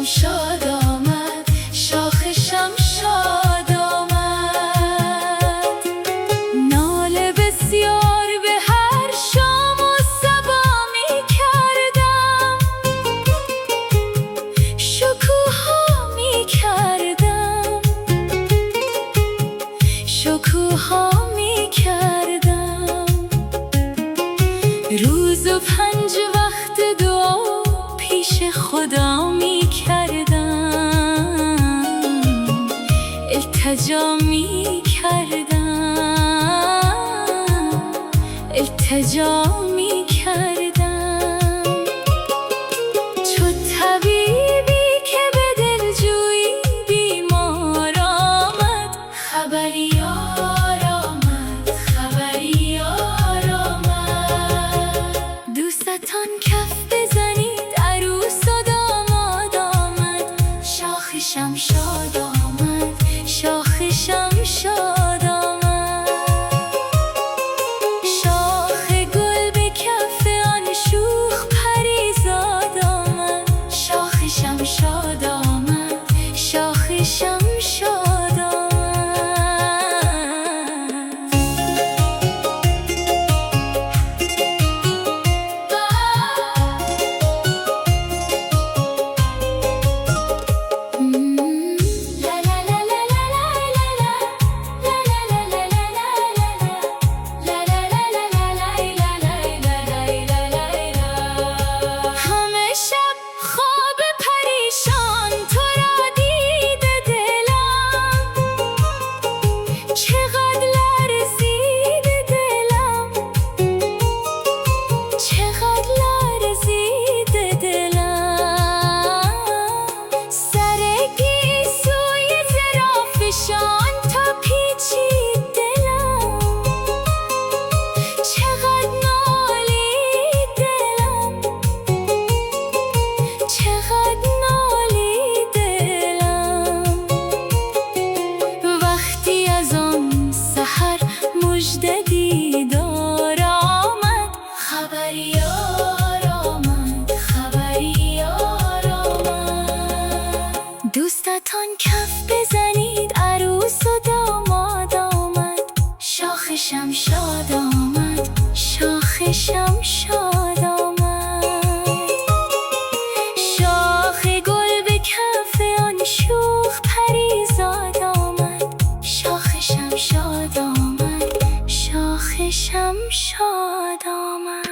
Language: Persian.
شمشاد آمد، شاخ شمشاد آمد. ناله بسیار به هر شام و صبا می کردم، شکوها می کردم، شکوها می کردم. روز و 5 وقت دعا پیش خدا می کردم، التجا می کردم، التجا می کردم. چو طبیبی که به دلجویی بیمار آمد، خبریار آمد، خبریار آمد. دوستان کف بزنید، عروس و داماد آمد، شاخ شمشاد آمد، شاخ شمشاد آمد. شاخ گل به کف آن شوخ پریزاد آمد، شاخ شمشاد آمد، شاخ شمشاد آمد. دیدار آمد، خبریار آمد، خبریار آمد. دوستان کف بزنید، عروس و داماد آمد، شاخ شمشاد آمد، شاخ شمشاد آمد. شاخ گل به کف آن شوخ پریزاد آمد، شاخ شمشاد آمد، شاخ شمشاد آمد.